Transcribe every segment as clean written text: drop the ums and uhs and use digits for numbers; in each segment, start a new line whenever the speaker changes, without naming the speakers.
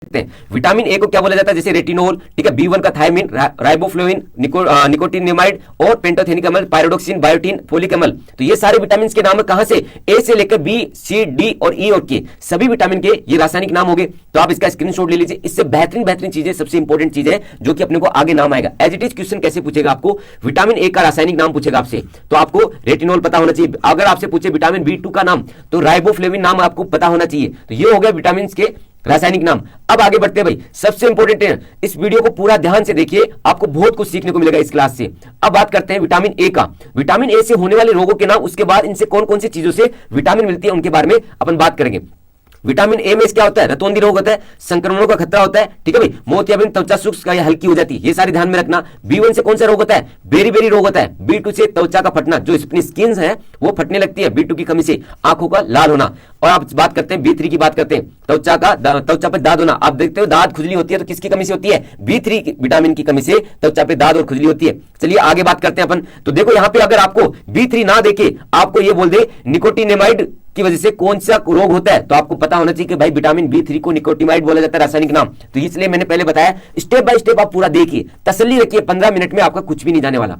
सकते हैं। Vitamin A को क्या बोला जाता है, जैसे रेटिनोल, ठीक है, B1 का थायमिन, राइबोफ्लेविन, निकोटिनिमाइड और पेंटोथेनिक अम्ल, पायरोडोक्सिन, बायोटिन, फोलिक अम्ल। तो ये सारे विटामिन के नाम कहां से, ए से लेकर बी, सी, डी और ई और के, सभी विटामिन के ये रासायनिक नाम हो गए। तो आप इसका स्क्रीनशॉट ले लीजिए। इससे बेहतरीन चीजें, सबसे इंपॉर्टेंट चीज है जो कि अपने को आगे नाम आएगा। एज इट इज क्वेश्चन कैसे पूछेगा आपको, विटामिन ए का रासायनिक नाम पूछेगा आपसे, तो आपको रेटिनोल पता होना चाहिए। अगर आपसे पूछे विटामिन B2 का नाम, तो राइबोफ्लेविन नाम आपको पता होना चाहिए। तो ये हो गया विटामिन के रासायनिक नाम। अब आगे बढ़ते हैं भाई, सबसे इंपॉर्टेंट है, इस वीडियो को पूरा ध्यान से देखिए, आपको बहुत कुछ सीखने को मिलेगा इस क्लास से। अब बात करते हैं विटामिन ए का। विटामिन ए से होने वाले रोगों के नाम, उसके बाद इनसे कौन कौन सी चीजों से विटामिन मिलती है उनके बारे में अपन बात करेंगे। विटामिन ए में क्या होता है, रतौंधी रोग होता है, संक्रमणों का खतरा होता है, ठीक है भाई, मोतियाबिंद, त्वचा शुष्क या हल्की हो जाती है, ये सारी ध्यान में रखना। B1 से कौन सा रोग होता है, बेरी रोग होता है। B2 से त्वचा का फटना, जो अपनी स्किन है वो फटने लगती है B2 की कमी से, आंखों का लाल होना। और आप बात करते हैं B3 की बात करते हैं, त्वचा पर दाद होना। आप देखते हो दाद खुजली होती है तो किसकी कमी से होती है, B3 विटामिन की कमी से त्वचा पे दाद और खुजली होती है। चलिए आगे बात करते हैं अपन। तो देखो यहाँ पे अगर आपको B3 ना देखे, आपको ये बोल दे निकोटिनेमाइड की वजह से कौन सा रोग होता है, तो आपको पता होना चाहिए कि भाई विटामिन B3 को निकोटिमाइड बोला जाता है, रासायनिक नाम। तो इसलिए मैंने पहले बताया, स्टेप बाय स्टेप आप पूरा देखिए, तसल्ली रखिए, 15 मिनट में आपका कुछ भी नहीं जाने वाला,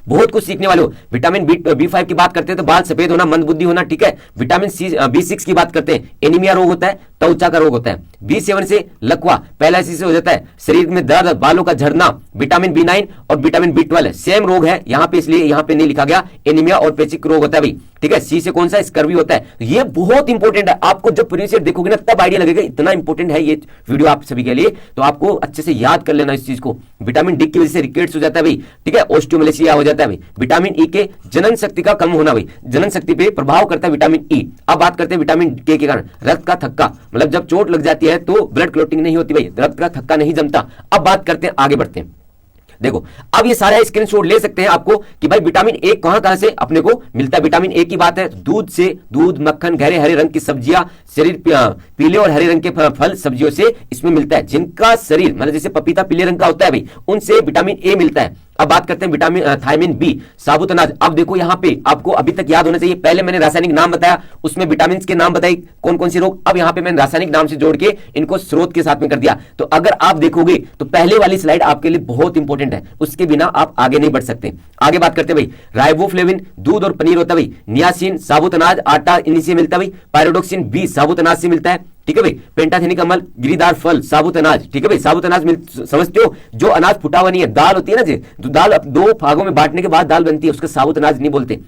बहुत कुछ सीखने वाले हो। विटामिन B5 की बात करते हैं तो बाल सफेद होना, मंदबुद्धि होना, ठीक है। विटामिन B6 की बात करते हैं, एनीमिया रोग होता है, त्वचा का रोग होता है। B7 से लकवा, पैरालिसिस से हो जाता है, शरीर में दर्द, बालों का झड़ना। विटामिन B9 और विटामिन B12 सेम रोग है यहाँ पे, इसलिए यहाँ पे नहीं लिखा गया, एनीमिया और पेचिक रोग होता है भाई, ठीक है। C से कौन सा, स्कर्वी होता है। ये बहुत इंपॉर्टेंट है, आपको जब प्रीवियस ईयर देखोगे ना तब आइडिया लगेगा, इतना इंपॉर्टेंट है ये वीडियो आप सभी के लिए। तो आपको अच्छे से याद कर लेना इस चीज को। विटामिन डी की वजह से रिकेट्स हो जाता है भाई, ठीक है, ऑस्टियोमैलेशिया हो जाता है भाई। विटामिन ई के जनन शक्ति का कम होना भाई, जनन शक्ति पे प्रभाव करता है विटामिन ई। अब बात करते हैं विटामिन के कारण, रक्त का थक्का, मतलब जब चोट लग जाती है तो ब्लड क्लॉटिंग नहीं होती भाई, रक्त का थक्का नहीं जमता। अब बात करते हैं, आगे बढ़ते हैं। देखो अब ये सारा स्क्रीनशॉट ले सकते हैं आपको कि भाई विटामिन ए कहां से अपने को मिलता है। विटामिन ए की बात है, दूध से, दूध, मक्खन, गहरे हरे रंग की सब्जियां, शरीर पीले और हरे रंग के फल सब्जियों से इसमें मिलता है। जिनका शरीर मतलब जैसे पपीता पीले रंग का होता है भाई, उनसे विटामिन ए मिलता है। अब बात करते हैं विटामिन थायमिन बी, साबुत अनाज। अब देखो यहाँ पे आपको अभी तक याद होना चाहिए, पहले मैंने रासायनिक नाम बताया, उसमें विटामिन के नाम बताई कौन कौन से रोग। अब यहाँ पे मैंने रासायनिक नाम से जोड़ के इनको स्रोत के साथ में कर दिया। तो अगर आप देखोगे तो पहले वाली स्लाइड आपके लिए बहुत इंपॉर्टेंट है, उसके बिना आप आगे नहीं बढ़ सकते। आगे बात करते हैं भाई, राइबोफ्लेविन दूध और पनीर होता है भाई, नियासिन साबुत अनाज, आटा इन्हीं से मिलता है भाई, पायरोडोक्सिन बी साबुत अनाज से मिलता है, ठीक है भाई, पेंटाथेनिक अम्ल गिरीदार फल, साबुत अनाज, ठीक है भाई, साबुत अनाज समझते हो, जो अनाज फुटा हुआ नहीं है, दाल होती है ना जी, तो दाल दो भागों में बांटने के बाद दाल बनती है, उसका साबुत अनाज नहीं बोलते।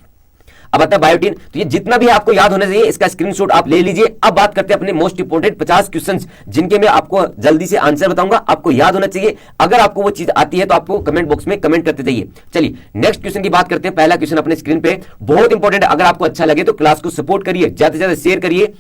अब आता है बायोटिन। तो ये जितना भी आपको याद होना चाहिए इसका स्क्रीनशॉट आप ले लीजिए। अब बात करते हैं अपने मोस्ट इंपोर्टेंट 50 क्वेश्चंस, जिनके मैं आपको जल्दी से आंसर बताऊंगा, आपको याद होना चाहिए। अगर आपको वो चीज आती है तो आपको कमेंट बॉक्स में कमेंट करते जाइए। चलिए नेक्स्ट क्वेश्चन की बात करते हैं। पहला क्वेश्चन अपने स्क्रीन पे बहुत इंपॉर्टेंट है, अगर आपको अच्छा लगे तो क्लास को सपोर्ट करिए, ज्यादा से ज्यादा शेयर करिए।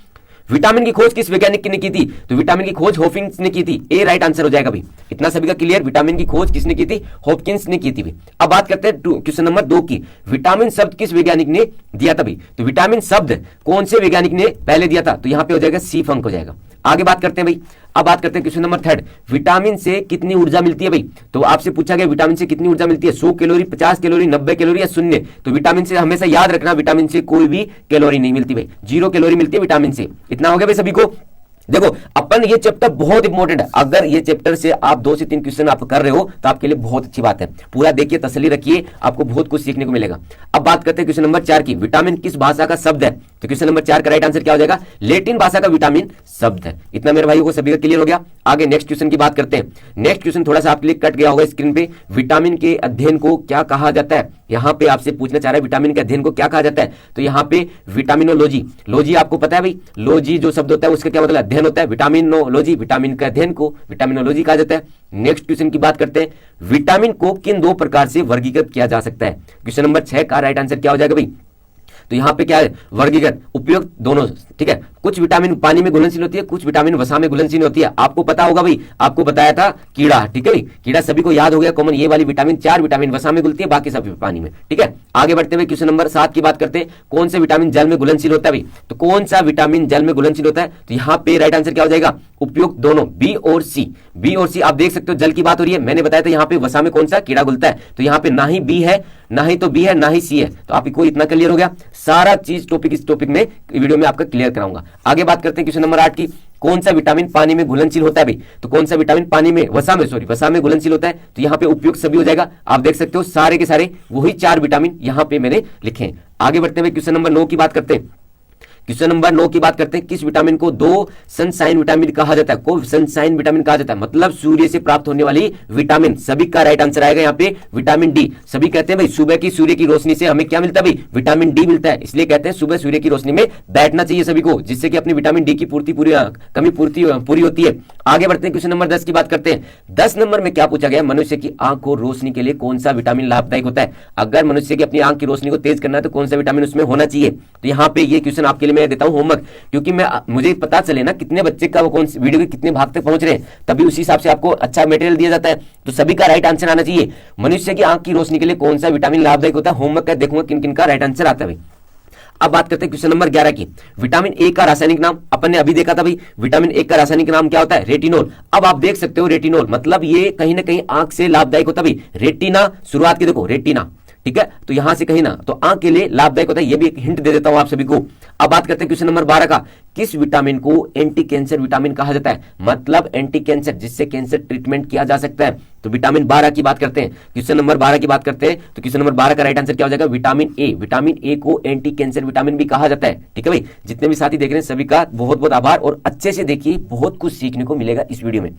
विटामिन की खोज किस वैज्ञानिक ने की थी, तो विटामिन की खोज हॉपकिंस ने की थी, ए राइट आंसर हो जाएगा भाई। इतना सभी का क्लियर, विटामिन की खोज किसने की थी, हॉपकिंस ने की थी भाई। अब बात करते हैं क्वेश्चन नंबर 2 की, विटामिन शब्द किस वैज्ञानिक ने दिया था भाई, तो विटामिन शब्द कौन से वैज्ञानिक ने पहले दिया था, तो यहां पे हो जाएगा सी फंक हो जाएगा। आगे बात करते हैं भाई, अब बात करते हैं क्वेश्चन नंबर 3, विटामिन से कितनी ऊर्जा मिलती है भाई, तो आपसे पूछा गया विटामिन से कितनी ऊर्जा मिलती है, 100 कैलोरी, 50 कैलोरी, 90 कैलोरी या 0। तो विटामिन से हमेशा याद रखना, विटामिन से कोई भी कैलोरी नहीं मिलती भाई, 0 कैलोरी मिलती है विटामिन से। इतना हो गया भाई सभी को। देखो अपन ये चैप्टर बहुत इंपॉर्टेंट है, अगर ये चैप्टर से आप 2 से 3 क्वेश्चन आप कर रहे हो तो आपके लिए बहुत अच्छी बात है। पूरा देखिए, तसल्ली रखिए, आपको बहुत कुछ सीखने को मिलेगा। अब बात करते हैं क्वेश्चन नंबर 4 की, विटामिन किस भाषा का शब्द है, तो क्वेश्चन नंबर 4 का राइट आंसर क्या हो जाएगा, लैटिन भाषा का विटामिन शब्द है। इतना मेरे भाइयों को सभी का क्लियर हो गया। आगे नेक्स्ट क्वेश्चन की बात करते हैं। नेक्स्ट क्वेश्चन थोड़ा सा आपके लिए कट गया होगा स्क्रीन पे, विटामिन के अध्ययन को क्या कहा जाता है, यहाँ पे आपसे पूछना चाह रहा है विटामिन के अध्ययन को क्या कहा जाता है, तो यहाँ पे विटामिनोलॉजी, लॉजी आपको पता है भाई, लॉजी जो शब्द होता है उसका क्या मतलब अध्ययन होता है, विटामिनोलॉजी, विटामिन के अध्ययन को विटामिनोलॉजी कहा जाता है। नेक्स्ट क्वेश्चन की बात करते हैं, विटामिन को किन 2 प्रकार से वर्गीकृत किया जा सकता है, क्वेश्चन नंबर 6 का राइट आंसर क्या हो जाएगा भाई, तो यहाँ पे क्या है, वर्गीकृत, उपयुक्त दोनों, ठीक है। कुछ विटामिन पानी में घुलनशील होती है, कुछ विटामिन वसा में घुलनशील होती है। आपको पता होगा भाई, आपको बताया था कीड़ा, ठीक है भाई, कीड़ा सभी को याद हो गया कॉमन, ये वाली विटामिन 4 विटामिन वसा में घुलती है, बाकी सब पानी में, ठीक है। आगे बढ़ते हुए क्वेश्चन नंबर 7 की बात करते हैं, कौन से विटामिन जल में घुलनशील होता है भाई, तो कौन सा विटामिन जल में घुलनशील होता है, तो यहाँ पे राइट आंसर क्या हो जाएगा, उपयुक्त दोनों, बी और सी। बी और सी आप देख सकते हो, जल की बात हो रही है, मैंने बताया था यहाँ पे वसा में कौन सा कीड़ा घुलता है, तो यहाँ पे ना ही बी है ना ही तो बी है ना ही सी है। तो आपको इतना क्लियर हो गया, सारा चीज टॉपिक इस टॉपिक में वीडियो में आपका क्लियर कराऊंगा। आगे बात करते हैं क्वेश्चन नंबर 8 की, कौन सा विटामिन पानी में घुलनशील होता है भाई? तो कौन सा विटामिन पानी में वसा में घुलनशील होता है? तो यहाँ पे उपयुक्त सभी हो जाएगा। आप देख सकते हो सारे के सारे वही 4 विटामिन यहाँ पे मैंने लिखे हैं। आगे बढ़ते हैं क्वेश्चन नंबर 9 की बात करते हैं। क्वेश्चन नंबर 9 की बात करते हैं, किस विटामिन को दो सनशाइन विटामिन कहा जाता है? को सनशाइन विटामिन कहा जाता है, मतलब सूर्य से प्राप्त होने वाली विटामिन। सभी का राइट आंसर आएगा यहाँ पे विटामिन डी। सभी कहते हैं भाई सुबह की सूर्य की रोशनी से हमें क्या मिलता है भाई? विटामिन डी मिलता है। इसलिए कहते हैं सुबह सूर्य की रोशनी में बैठना चाहिए सभी को, जिससे कि अपनी विटामिन डी की कमी पूरी होती है। आगे बढ़ते हैं क्वेश्चन नंबर 10 की बात करते हैं। 10 नंबर में क्या पूछा गया? मनुष्य की आंख को रोशनी के लिए कौन सा विटामिन लाभदायक होता है? अगर मनुष्य की अपनी आंख की रोशनी को तेज करना है तो कौन सा विटामिन उसमें होना चाहिए? तो यहाँ पे ये क्वेश्चन आपके लिए मैं देता हूं होमवर्क, क्योंकि मुझे पता चले ना कितने बच्चे का वो कौन वीडियो के कितने भाग तक पहुंच रहे हैं, तभी उसी हिसाब से आपको अच्छा मटेरियल दिया जाता है। तो सभी का राइट आंसर आना चाहिए। मनुष्य की आंख की रोशनी के लिए कौन सा विटामिन लाभदायक होता है? होमवर्क का देखूंगा किन किन का राइट आंसर आता है। अब बात करते हैं क्वेश्चन नंबर 11 की। विटामिन ए का रासायनिक नाम अपन ने अभी देखा था भाई, विटामिन ए का रासायनिक नाम क्या होता है? रेटिनोल। अब आप देख सकते हो रेटिनोल मतलब ये कहीं ना कहीं आंख से लाभदायक होता है भाई। रेटिना शुरुआत की देखो, रेटिना, ठीक है, तो यहां से कहीं ना तो आंख के लिए लाभदायक होता है। ये भी एक हिंट दे देता हूं आप सभी को। अब बात करते हैं क्वेश्चन नंबर 12 का, किस विटामिन को एंटी कैंसर विटामिन कहा जाता है? मतलब एंटी कैंसर, जिससे कैंसर ट्रीटमेंट किया जा सकता है। तो विटामिन 12 की बात करते हैं, क्वेश्चन नंबर 12 की बात करते हैं। तो क्वेश्चन नंबर 12 का राइट आंसर क्या हो जाएगा? Vitamin A. विटामिन ए को एंटी कैंसर विटामिन भी कहा जाता है। ठीक है भाई, जितने भी साथी देख रहे हैं सभी का बहुत बहुत आभार, और अच्छे से देखिए, बहुत कुछ सीखने को मिलेगा इस वीडियो में।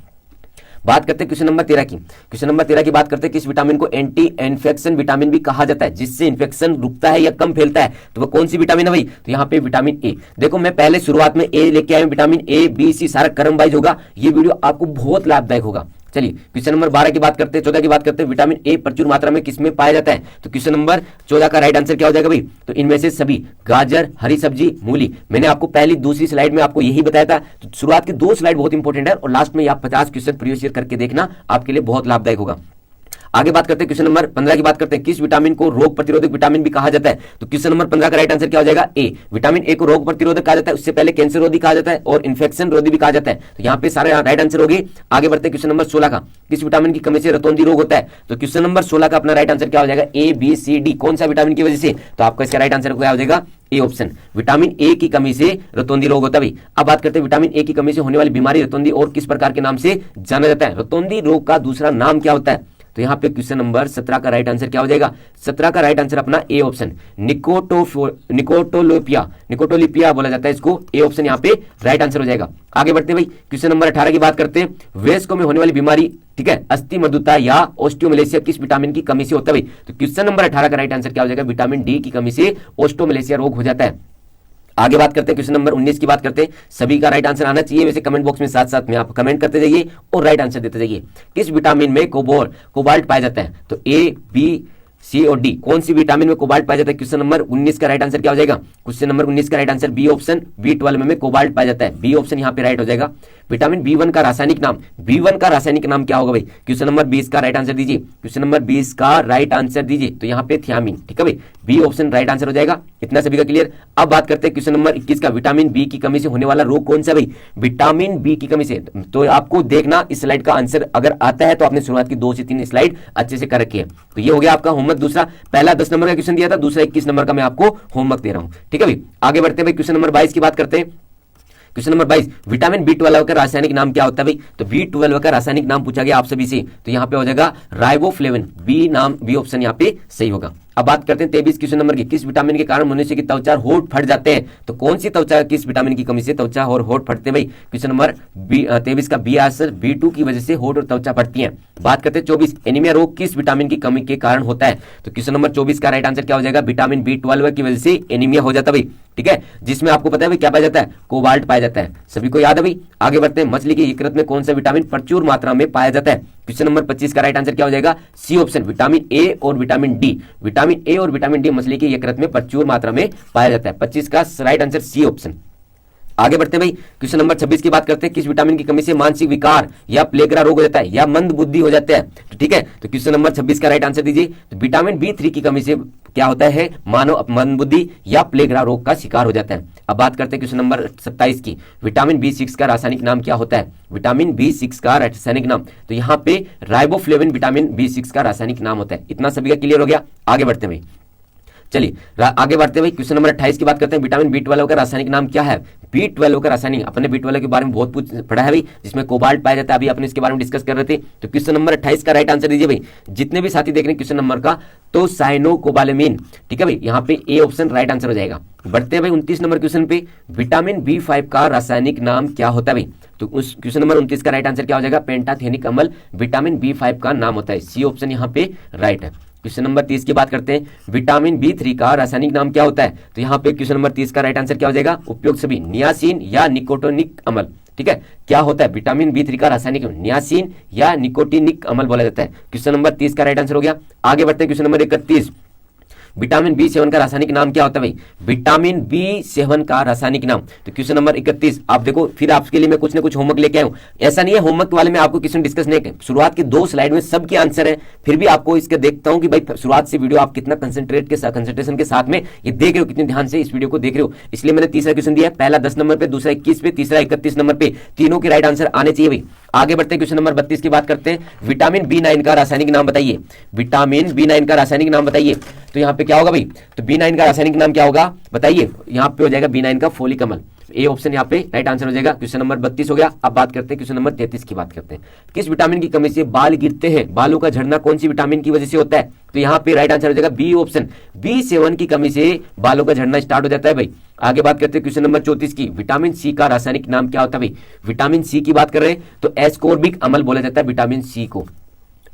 बात करते हैं क्वेश्चन नंबर 13 की। क्वेश्चन नंबर 13 की बात करते हैं, किस विटामिन को एंटी इन्फेक्शन विटामिन भी कहा जाता है, जिससे इन्फेक्शन रुकता है या कम फैलता है? तो वो कौन सी विटामिन है भाई? तो यहाँ पे विटामिन ए। देखो मैं पहले शुरुआत में ए लेके आया हूं, विटामिन ए बी सी सारा क्रम वाइज होगा। ये वीडियो आपको बहुत लाभदायक होगा। चलिए क्वेश्चन नंबर 12 की बात करते हैं, 14 की बात करते हैं। विटामिन ए प्रचुर मात्रा में किसमें पाया जाता है? तो क्वेश्चन नंबर 14 का राइट आंसर क्या हो जाएगा भाई? तो इनमें से सभी, गाजर, हरी सब्जी, मूली। मैंने आपको पहली दूसरी स्लाइड में आपको यही बताया था। तो शुरुआत की 2 स्लाइड बहुत इंपॉर्टेंट है, और लास्ट में आप 50 क्वेश्चन प्रीवियस ईयर करके देखना, आपके लिए बहुत लाभदायक होगा। आगे बात करते हैं क्वेश्चन नंबर 15 की बात करते हैं, किस विटामिन को रोग प्रतिरोधक विटामिन भी कहा जाता है? तो क्वेश्चन नंबर 15 का राइट आंसर क्या हो जाएगा? ए। विटामिन ए को रोग प्रतिरोधक कहा जाता है, उससे पहले कैंसर रोधी कहा जाता है और इन्फेक्शन रोधी भी कहा जाता है। तो यहाँ पे सारे राइट आंसर हो गए। आगे बढ़ते हैं क्वेश्चन नंबर 16 का, किस विटामिन की कमी से रतौंधी रोग होता है? तो क्वेश्चन नंबर 16 का अपना राइट आंसर क्या हो जाएगा? A B C D. कौन सा विटामिन की वजह से? तो आपका इसका राइट आंसर क्या हो जाएगा? ए ऑप्शन, विटामिन ए की कमी से रतौंधी रोग होता है। अब बात करते हैं विटामिन ए की कमी से होने वाली बीमारी रतौंधी और किस प्रकार के नाम से जाना जाता है? रतौंधी रोग का दूसरा नाम क्या होता है? तो यहाँ पे क्वेश्चन नंबर 17 का राइट आंसर क्या हो जाएगा? 17 का राइट आंसर अपना ए ऑप्शन, निकोटोलिपिया बोला जाता है इसको। ए ऑप्शन यहाँ पे राइट आंसर हो जाएगा। आगे बढ़ते हैं भाई, क्वेश्चन नंबर 18 की बात करते हैं। वयस्कों में होने वाली बीमारी, ठीक है, अस्थि मृदुता या ऑस्टियोमलेशिया किस विटामिन की कमी से होता है भाई? तो क्वेश्चन नंबर 18 का राइट आंसर क्या हो जाएगा? विटामिन डी की कमी से ऑस्टियोमलेशिया रोग हो जाता है। आगे बात करते हैं क्वेश्चन नंबर 19 की बात करते हैं। सभी का राइट आंसर आना चाहिए, वैसे कमेंट बॉक्स में साथ साथ में आप कमेंट करते जाइए और राइट आंसर देते जाइए। किस विटामिन में कोबाल्ट पाया जाता है? तो ए बी सी और डी, कौन सी विटामिन में कोबाल्ट पाया जाता है? क्वेश्चन नंबर 19 का राइट आंसर क्या हो जाएगा? क्वेश्चन नंबर 19 का right answer B option, B12 में कोबाल्ट पाया जाता है। बी ऑप्शन यहाँ पे राइट हो जाएगा। विटामिन B1 का रासायनिक नाम, B1 का रासायनिक नाम क्या होगा भाई? क्वेश्चन नंबर 20 का राइट आंसर दीजिए। क्वेश्चन नंबर 20 का राइट आंसर दीजिए। तो यहाँ पे थियामिन, ठीक है भाई, बी ऑप्शन राइट आंसर हो जाएगा। इतना सभी का क्लियर। अब बात करते हैं क्वेश्चन नंबर 21 का, विटामिन बी की कमी से होने वाला रोग कौन सा भाई? विटामिन बी की कमी से, तो आपको देखना इस स्लाइड का आंसर अगर आता है तो आपने शुरुआत की 2 से 3 स्लाइड अच्छे से कर रखी है। तो ये हो गया आपका होमवर्क दूसरा। पहला 10 नंबर का क्वेश्चन दिया था, दूसरा 21 नंबर का मैं आपको होमवर्क दे रहा हूं, ठीक है भाई। आगे बढ़ते हैं भाई, क्वेश्चन नंबर 22 की बात करते हैं। क्वेश्चन नंबर 22, विटामिन B12 का रासायनिक नाम क्या होता है भाई? तो B12 का रासायनिक नाम पूछा गया आप सभी से, तो यहाँ पे हो जाएगा राइबोफ्लेविन। बी ऑप्शन यहाँ पे सही होगा। अब बात करते हैं 23 क्वेश्चन नंबर की, किस विटामिन के कारण मनुष्य की त्वचा होठ फट जाते हैं? तो कौन सी त्वचा किस विटामिन की कमी से त्वचा और होठ फटते हैं भाई? क्वेश्चन नंबर 23 का बी आंसर, B2 की वजह से होठ और त्वचा फटती है। बात करते हैं 24, एनीमिया रोग किस विटामिन की कमी के कारण होता है? तो क्वेश्चन नंबर 24 का राइट आंसर क्या हो जाएगा? विटामिन B12 की वजह से एनीमिया हो जाता है भाई, ठीक है, जिसमें आपको पता है भाई क्या पाया जाता है? कोबाल्ट पाया जाता है। सभी को याद है भाई। आगे बढ़ते हैं, मछली की यकृत में कौन सा विटामिन प्रचुर मात्रा में पाया जाता है? क्वेश्चन नंबर 25 का राइट आंसर क्या हो जाएगा? सी ऑप्शन, विटामिन ए और विटामिन डी। विटामिन ए और विटामिन डी मछली की यकृत में प्रचुर मात्रा में पाया जाता है। 25 का राइट आंसर सी ऑप्शन। आगे बढ़ते हैं भाई, क्वेश्चन नंबर 26 की बात करते हैं। किस विटामिन की कमी से मानसिक विकार या प्लेगरा रोग हो जाता है या मंद बुद्धि हो जाता है? तो ठीक है, तो क्वेश्चन नंबर 26 का राइट आंसर दीजिए। तो विटामिन B3 की कमी से क्या होता है? मानव मंद बुद्धि या प्लेगरा रोग का शिकार हो जाता है। अब बात करते हैं क्वेश्चन नंबर 27 की। विटामिन B6 का रासायनिक नाम क्या होता है? विटामिन B6 का रासायनिक नाम, तो यहाँ पे राइबोफ्लेविन विटामिन B6 का रासायनिक नाम होता है। इतना सभी का क्लियर हो गया? आगे बढ़ते हैं भाई, चलिए आगे बढ़ते हैं भाई, क्वेश्चन नंबर 28 की बात करते हैं। विटामिन B12 का रासायनिक नाम क्या है? B12 का रासायनिक, अपने B12 के बारे में बहुत कुछ पढ़ा है भाई, जिसमें कोबाल्ट पाया जाता है, अभी अपने इसके बारे में डिस्कस कर रहे थे। तो क्वेश्चन नंबर 28 का राइट आंसर दीजिए भाई। जितने भी साथी देख रहे हैं क्वेश्चन नंबर का, तो साइनोकोबालेमिन, ठीक है भाई, यहाँ पे ए ऑप्शन राइट आंसर हो जाएगा। बढ़ते हैं भाई 29 नंबर क्वेश्चन पे। विटामिन B5 का रासायनिक नाम क्या होता है भाई? तो उस क्वेश्चन नंबर 29 का राइट आंसर क्या हो जाएगा? पेंटाथेनिक अम्ल विटामिन B5 का नाम होता है। सी ऑप्शन यहाँ पे राइट है। क्वेश्चन नंबर 30 की बात करते हैं। विटामिन B3 का रासायनिक नाम क्या होता है? तो यहाँ पे क्वेश्चन नंबर 30 का राइट आंसर क्या हो जाएगा? उपयुक्त सभी, नियासिन या निकोटिनिक अम्ल। ठीक है, क्या होता है? विटामिन B3 का रासायनिक नियासिन या निकोटिनिक अम्ल बोला जाता है। क्वेश्चन नंबर 30 का राइट आंसर हो गया। आगे बढ़ते हैं क्वेश्चन नंबर 31। विटामिन B7 का रासायनिक नाम क्या होता है भाई? विटामिन B7 का रासायनिक नाम, तो क्वेश्चन नंबर 31 आप देखो, फिर आपके लिए मैं कुछ ना कुछ होमवर्क लेके आया हूं। ऐसा नहीं है होमवर्क वाले में आपको क्वेश्चन डिस्कस नहीं किया, शुरुआत की 2 स्लाइड में सबके आंसर है, फिर भी आपको इसका देखता हूं कि भाई शुरुआत से वीडियो आप कितना कंसंट्रेशन के साथ में ये देख रहे हो, कितने ध्यान से इस वीडियो को देख रहे हो। इसलिए मैंने तीसरा क्वेश्चन दिया है, पहला 10 नंबर पे, दूसरा 21 पे, तीसरा 31 नंबर पे, तीनों के राइट आंसर आने चाहिए भाई। आगे बढ़ते हैं क्वेश्चन नंबर 32 की बात करते हैं। विटामिन B9 का रासायनिक नाम बताइए। विटामिन B9 का रासायनिक नाम बताइए। तो यहाँ पे क्या होगा भाई? तो B9 का रासायनिक नाम क्या होगा बताइए? यहाँ पे हो जाएगा B9 का फोलिक अम्ल। ए ऑप्शन यहाँ पे राइट आंसर हो जाएगा। क्वेश्चन नंबर 32 हो गया। अब बात करते हैं क्वेश्चन नंबर 33 की बात करते हैं। किस विटामिन की कमी से बाल गिरते हैं? बालों का झड़ना कौन सी विटामिन की वजह से होता है? तो यहाँ पे राइट आंसर हो जाएगा बी ऑप्शन, B7 की कमी से बालों का झड़ना स्टार्ट हो जाता है भाई। आगे बात करते हैं क्वेश्चन नंबर 34 की। विटामिन सी का रासायनिक नाम क्या होता है भाई? विटामिन सी की बात कर रहे हैं तो एस्कोर्बिक अम्ल बोला जाता है विटामिन सी को।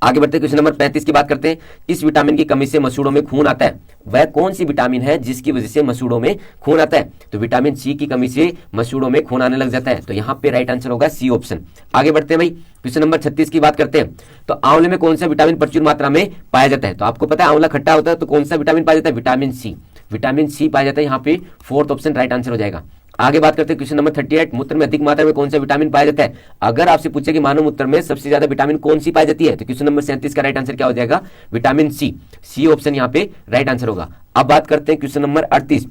आगे बढ़ते हैं क्वेश्चन नंबर 35 की बात करते हैं। इस विटामिन की कमी से मसूड़ों में खून आता है, वह कौन सी विटामिन है जिसकी वजह से मसूड़ों में खून आता है? तो विटामिन सी की कमी से मसूड़ों में खून आने लग जाता है, तो यहाँ पे राइट आंसर होगा सी ऑप्शन। आगे बढ़ते हैं भाई, क्वेश्चन नंबर 36 की बात करते हैं। तो आंवले में कौन सा विटामिन प्रचुर मात्रा में पाया जाता है? तो आपको पता है आंवला खट्टा होता है, तो कौन सा विटामिन पाया जाता है? Vitamin C. विटामिन सी पाया जाता है, यहाँ पे 4th ऑप्शन राइट आंसर हो जाएगा। आगे बात करते हैं क्वेश्चन नंबर 38। मूत्र में अधिक मात्रा में कौन सा विटामिन पाया जाता है? अगर आपसे पूछे कि मानव मूत्र में सबसे ज्यादा विटामिन कौन सी पाई जाती है, तो क्वेश्चन नंबर 37 का राइट आंसर क्या हो जाएगा? Vitamin C. सी ऑप्शन यहाँ पे राइट आंसर होगा। अब बात करते हैं क्वेश्चन नंबर 38।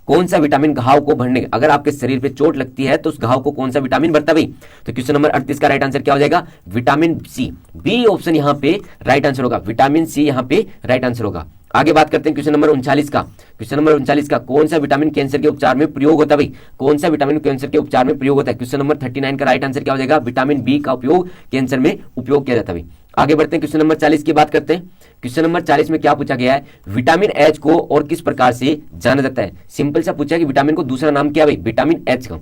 कौन सा विटामिन घाव को भरने, अगर आपके शरीर पे चोट लगती है तो उस घाव को कौन सा विटामिन भरता है भाई? तो क्वेश्चन नंबर 38 का राइट आंसर क्या हो जाएगा? Vitamin C. बी ऑप्शन यहाँ पे राइट आंसर होगा, विटामिन सी यहाँ पे राइट आंसर होगा। आगे बात करते हैं क्वेश्चन नंबर 39 का। क्वेश्चन नंबर 39 का, कौन सा विटामिन कैंसर के उपचार में प्रयोग होता है भाई? कौन सा विटामिन कैंसर के उपचार में प्रयोग होता है? क्वेश्चन नंबर 39 का राइट आंसर क्या हो जाएगा? विटामिन बी का उपयोग कैंसर में उपयोग किया जाता है भाई। आगे बढ़ते हैं क्वेश्चन नंबर 40 की बात करते हैं। क्वेश्चन नंबर 40 में क्या पूछा गया है? विटामिन एच को और किस प्रकार से जाना जाता है? सिंपल सा पूछा कि विटामिन को दूसरा नाम क्या भाई? विटामिन एच का।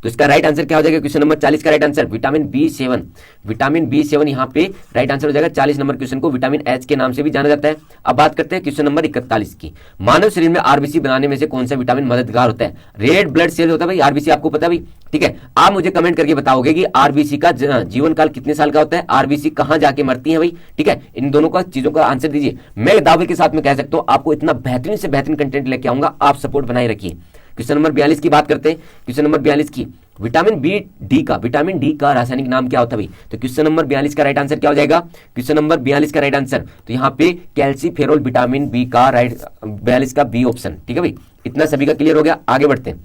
तो इसका राइट आंसर क्या हो जाएगा? क्वेश्चन नंबर 40 का right answer vitamin B7। Vitamin B7 यहाँ पे राइट आंसर हो जाएगा। 40 नंबर क्वेश्चन को विटामिन एच के नाम से भी जाना जाता है। अब बात करते हैं क्वेश्चन नंबर 41 की। मानव शरीर में आरबीसी बनाने में से कौन सा विटामिन मददगार होता है? रेड ब्लड सेल होता है भाई आरबीसी, आपको पता है भाई? ठीक है, आप मुझे कमेंट करके बताओगे कि आरबीसी का जीवन काल कितने साल का होता है? आरबीसी कहां जाके मरती है भाई? ठीक है, इन दोनों का चीजों का आंसर दीजिए। मैं दावे के साथ में कह सकता हूं आपको इतना बेहतरीन से बेहतरीन कंटेंट लेके आऊंगा, आप सपोर्ट बनाए रखिए। क्वेश्चन नंबर 42 की बात करते हैं। क्वेश्चन नंबर 42 की, विटामिन डी का रासायनिक नाम क्या होता है भाई? तो क्वेश्चन नंबर 42 का राइट आंसर क्या हो जाएगा? क्वेश्चन नंबर 42 का राइट आंसर, तो यहाँ पे कैल्सीफेरोल विटामिन बी का राइट 42 का बी ऑप्शन। ठीक है भाई, इतना सभी का क्लियर हो गया। आगे बढ़ते हैं,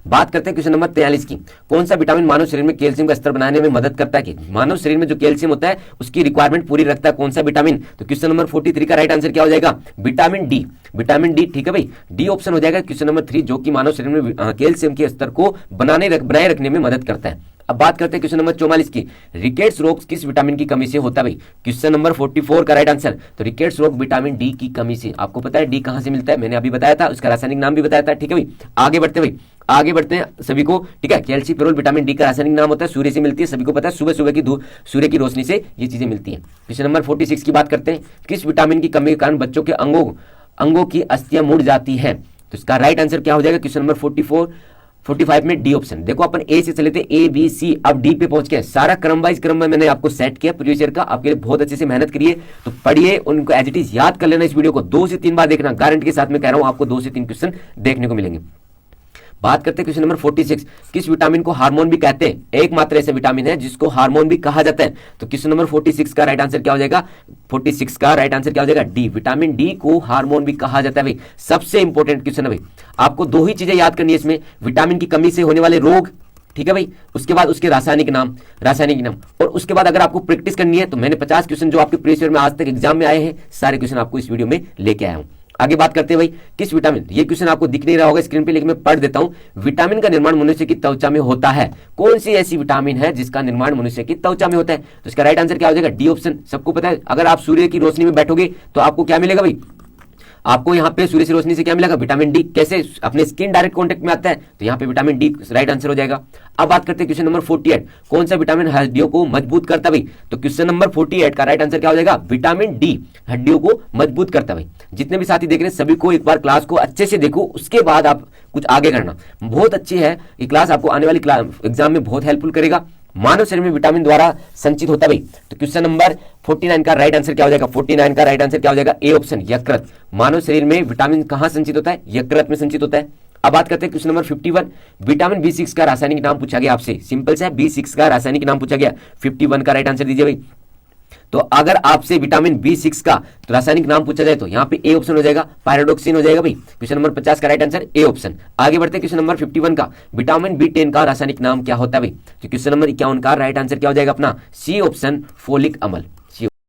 बात करते हैं क्वेश्चन नंबर 43 की। कौन सा विटामिन मानव शरीर में कैल्शियम का स्तर बनाने में मदद करता है? कि मानव शरीर में जो कैल्शियम होता है उसकी रिक्वायरमेंट पूरी रखता है कौन सा विटामिन? तो क्वेश्चन नंबर 43 का राइट आंसर क्या हो जाएगा? Vitamin D. विटामिन डी, ठीक है भाई, डी ऑप्शन हो जाएगा क्वेश्चन नंबर 3, जो कि मानव शरीर में कैल्शियम के स्तर को बनाए रखने में मदद करता है। अब बात करते हैं क्वेश्चन नंबर 44 की। रिकेट्स रोग किस विटामिन की कमी से होता है भाई? क्वेश्चन नंबर 44 का राइट आंसर, तो रिकेट्स रोग विटामिन डी की कमी से। आपको पता है डी कहां से मिलता है? मैंने अभी बताया था, उसका रासायनिक नाम भी बताया था। ठीक है भाई, आगे बढ़ते भाई, आगे बढ़ते हैं सभी को। ठीक है, कैल्सीफेरोल विटामिन डी का रासायनिक नाम होता है, सूर्य से मिलती है, सभी को पता है, सुबह सुबह की सूर्य की रोशनी से ये चीजें मिलती है। क्वेश्चन नंबर 46 की बात करते हैं। किस विटामिन की कमी के कारण बच्चों के अंगों की अस्थियां मुड़ जाती है? तो इसका राइट आंसर क्या हो जाएगा? क्वेश्चन नंबर 45 में डी ऑप्शन। देखो अपन ए से चले थे, ए बी सी, अब डी पे पहुंच गए। सारा क्रम वाइज क्रम में मैंने आपको सेट किया प्रीवियस ईयर का, आपके लिए बहुत अच्छे से मेहनत करिए। तो पढ़िए, उनको एज इट इज याद कर लेना। इस वीडियो को 2 से 3 बार देखना, गारंटी के साथ में कह रहा हूं आपको 2 से 3 क्वेश्चन देखने को मिलेंगे। बात करते हैं क्वेश्चन नंबर 46, किस विटामिन को हार्मोन भी कहते हैं? एकमात्र ऐसा विटामिन है जिसको हार्मोन भी कहा जाता है। तो क्वेश्चन नंबर 46 का राइट आंसर क्या हो जाएगा? 46 का राइट आंसर क्या हो जाएगा? डी। विटामिन डी को हार्मोन भी कहा जाता है भाई। सबसे इंपॉर्टेंट क्वेश्चन है भाई, आपको दो ही चीजें याद करनी है इसमें, विटामिन की कमी से होने वाले रोग, ठीक है भाई, उसके बाद उसके रासायनिक नाम, और उसके बाद अगर आपको प्रैक्टिस करनी है तो मैंने 50 क्वेश्चन जो आपके प्रीवियस ईयर में आज तक एग्जाम में आए हैं, सारे क्वेश्चन आपको इस वीडियो में लेके आया हूं। आगे बात करते हैं भाई, किस विटामिन, ये क्वेश्चन आपको दिख नहीं रहा होगा स्क्रीन पे, लेकिन मैं पढ़ देता हूं। विटामिन का निर्माण मनुष्य की त्वचा में होता है। कौन सी ऐसी विटामिन है जिसका निर्माण मनुष्य की त्वचा में होता है? तो इसका राइट आंसर क्या हो जाएगा? D option. सबको पता है, अगर आप सूर्य की रोशनी में बैठोगे तो आपको क्या मिलेगा भाई? आपको यहाँ पे सूर्य से रोशनी से क्या मिलेगा? Vitamin D. कैसे? अपने स्किन डायरेक्ट कांटेक्ट में आता है, तो यहाँ पे विटामिन डी राइट आंसर हो जाएगा। अब बात करते हैं क्वेश्चन नंबर 48, कौन सा विटामिन हड्डियों को मजबूत करता है भाई? तो क्वेश्चन नंबर 48 का राइट आंसर क्या हो जाएगा? विटामिन डी हड्डियों को मजबूत करता है भाई। जितने भी साथी देख रहे हैं सभी को एक बार क्लास को अच्छे से देखो, उसके बाद आप कुछ आगे करना। बहुत अच्छी है ये क्लास, आपको आने वाली एग्जाम में बहुत हेल्पफुल करेगा। मानव शरीर में विटामिन द्वारा संचित होता है भाई। तो क्वेश्चन नंबर 49 का राइट आंसर क्या हो जाएगा? 49 का राइट आंसर क्या हो जाएगा? ए ऑप्शन, यकृत। मानव शरीर में विटामिन कहां संचित होता है? यकृत में संचित होता है। अब बात करते हैं क्वेश्चन नंबर 51, विटामिन B6 का रासायनिक नाम पूछा गया आपसे। सिंपल सा है, B6 का रासायनिक नाम पूछा गया। 51 का राइट आंसर दीजिए भाई। तो अगर आपसे विटामिन B6 का तो रासायनिक नाम पूछा जाए तो यहाँ पे ए ऑप्शन हो जाएगा, पायरोडोक्सिन हो जाएगा भाई। क्वेश्चन नंबर 50 का राइट आंसर ए ऑप्शन। आगे बढ़ते हैं क्वेश्चन नंबर 51 का, विटामिन B10 का रासायनिक नाम क्या होता है भाई? तो क्वेश्चन नंबर 51 का राइट आंसर क्या हो जाएगा अपना? सी ऑप्शन, फोलिक अम्ल।